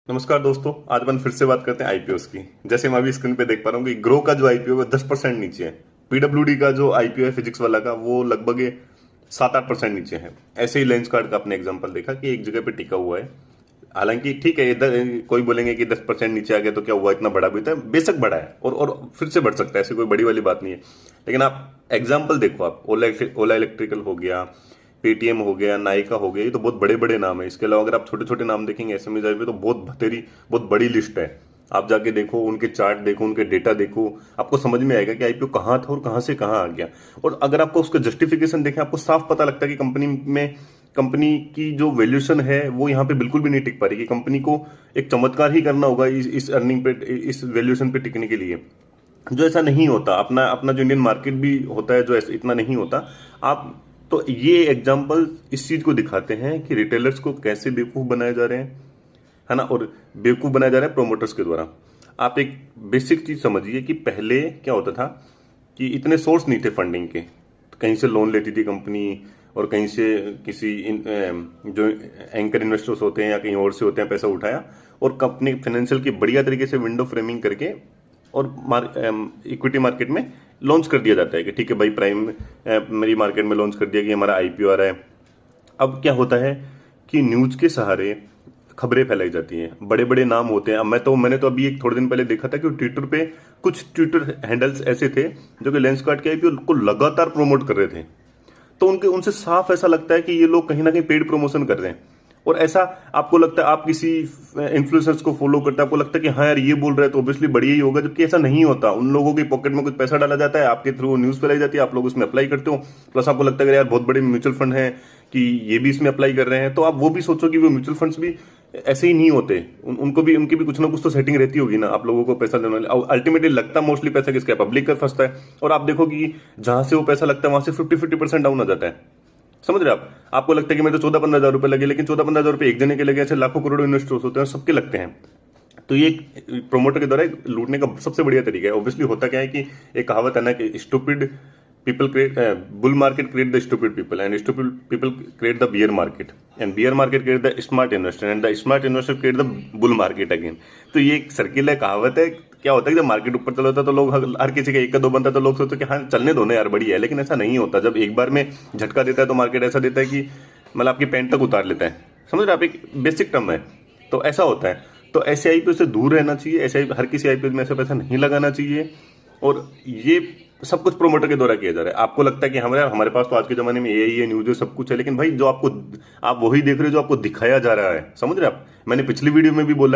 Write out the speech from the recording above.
नमस्कार दोस्तों, आज अपन फिर से बात करते हैं आईपीओ की। जैसे मैं अभी स्क्रीन पे देख पा रहा हूँ कि ग्रो का जो आईपीओ है 10% नीचे है। पीडब्ल्यूडी का जो आईपीओ है फिजिक्स वाला का वो लगभग 7-8% नीचे है। ऐसे ही लेंस कार्ड का अपने एग्जांपल देखा कि एक जगह पे टिका हुआ है। हालांकि ठीक है, इधर कोई बोलेंगे कि 10% नीचे आ गया तो क्या हुआ, इतना बड़ा भी था, बेशक बड़ा है और फिर से बढ़ सकता है, ऐसी कोई बड़ी वाली बात नहीं है। लेकिन आप एग्जाम्पल देखो, आप ओला इलेक्ट्रिकल हो गया, पेटीएम हो गया, नायका हो गया, ये तो बहुत बड़े बड़े नाम है। इसके अलावा अगर आप छोटे छोटे नाम देखेंगे एसएमई पे तो बहुत बड़ी लिस्ट है। आप जाके देखो, उनके चार्ट देखो, उनके डेटा देखो, आपको समझ में आएगा कि आईपीओ कहाँ था और कहाँ से कहाँ आ गया। और अगर आपको उसका जस्टिफिकेशन देखें, आपको साफ पता लगता है कि कंपनी की जो वैल्यूएशन है वो यहाँ पे बिल्कुल भी नहीं टिक पा रही। कि कंपनी को एक चमत्कार ही करना होगा इस अर्निंग पे, इस वैल्यूएशन पे टिकने के लिए, जो ऐसा नहीं होता। अपना अपना जो इंडियन मार्केट भी होता है जो ऐसा इतना नहीं होता। आप तो ये एग्जाम्पल इस चीज को दिखाते हैं कि रिटेलर्स को कैसे बेवकूफ बनाए जा रहे हैं, है ना। और बेवकूफ बनाया जा रहा है प्रोमोटर्स के द्वारा। आप एक बेसिक चीज समझिए कि पहले क्या होता था कि इतने सोर्स नहीं थे फंडिंग के। कहीं से लोन लेती थी कंपनी, और कहीं से किसी जो एंकर इन्वेस्टर्स होते हैं या कहीं और से होते हैं पैसा उठाया, और कंपनी फाइनेंशियल की बढ़िया तरीके से विंडो फ्रेमिंग करके और इक्विटी मार्केट में लॉन्च कर दिया जाता है कि ठीक है भाई, मेरी मार्केट में लॉन्च कर दिया कि हमारा आईपीओ आ रहा है। अब क्या होता है कि न्यूज के सहारे खबरें फैलाई जाती हैं, बड़े बड़े नाम होते हैं। अब मैंने तो अभी एक थोड़े दिन पहले देखा था कि ट्विटर पे कुछ ट्विटर हैंडल्स ऐसे थे जो कि लेंसकार्ट के आईपीओ को लगातार प्रमोट कर रहे थे। तो उनसे साफ ऐसा लगता है कि ये लोग कहीं ना कहीं पेड प्रमोशन कर रहे हैं। और ऐसा आपको लगता है, आप किसी इन्फ्लुएंसर्स को फॉलो करते हैं, आपको लगता है कि हाँ यार ये बोल रहे हैं तो ऑब्वियसली बढ़िया ही होगा, जबकि ऐसा नहीं होता। उन लोगों की पॉकेट में कुछ पैसा डाला जाता है, आपके थ्रू न्यूज फैलाई जाती है, आप लोग उसमें अप्लाई करते हो। प्लस आपको लगता है कि यार बहुत बड़े म्यूचुअल फंड है कि ये भी इसमें अप्लाई कर रहे हैं, तो आप वो भी सोचो कि वो म्यूचुअल फंड्स भी ऐसे ही नहीं होते। उनकी भी कुछ ना कुछ तो सेटिंग रहती होगी ना आप लोगों को पैसा देने वाले। अल्टीमेटली लगता मोस्टली पैसा किसका, पब्लिक का फंसता है। और आप देखो कि जहां से वो पैसा लगता है वहां से 50% डाउन आ जाता है। समझ रहे आप? आपको लगता है कि मेरे तो 14-15 हजार रुपए लगे, लेकिन 14-15 हजार रुपए एक जने के लगे, ऐसे लाखों करोड़ों इन्वेस्टर्स होते हैं, सबके लगते हैं। तो ये प्रोमोटर के द्वारा लूटने का सबसे बढ़िया तरीका है। ऑब्वियसली होता क्या है कि एक कहावत है ना कि stupid people create bull market create the stupid people, and stupid people create the beer market, and beer market create the smart investor, and the smart investor create the bull market again. तो ये एक circle है, कहावत है। क्या होता है कि जब मार्केट ऊपर चला होता है तो लोग, हर किसी का एक का दो बनता है तो लोग सोचते हैं कि हाँ चलने दो ना यार, बढ़िया है। लेकिन ऐसा नहीं होता। जब एक बार में झटका देता है तो मार्केट ऐसा देता है कि मतलब आपकी पैंट तक उतार लेता है। समझ रहे आप? एक बेसिक टर्म है। तो ऐसा होता है। तो ऐसे आईपीओ से दूर रहना चाहिए। ऐसे हर किसी आईपीओ में ऐसा पैसा नहीं लगाना चाहिए। और ये सब कुछ प्रोमोटर के द्वारा किया जा रहा है। आपको लगता है कि हमारे पास तो आज के जमाने में यही है, न्यूज है, सब कुछ है, लेकिन भाई जो आप वही देख रहे हो जो आपको दिखाया जा रहा है। समझ रहे आप? मैंने पिछली वीडियो में भी बोला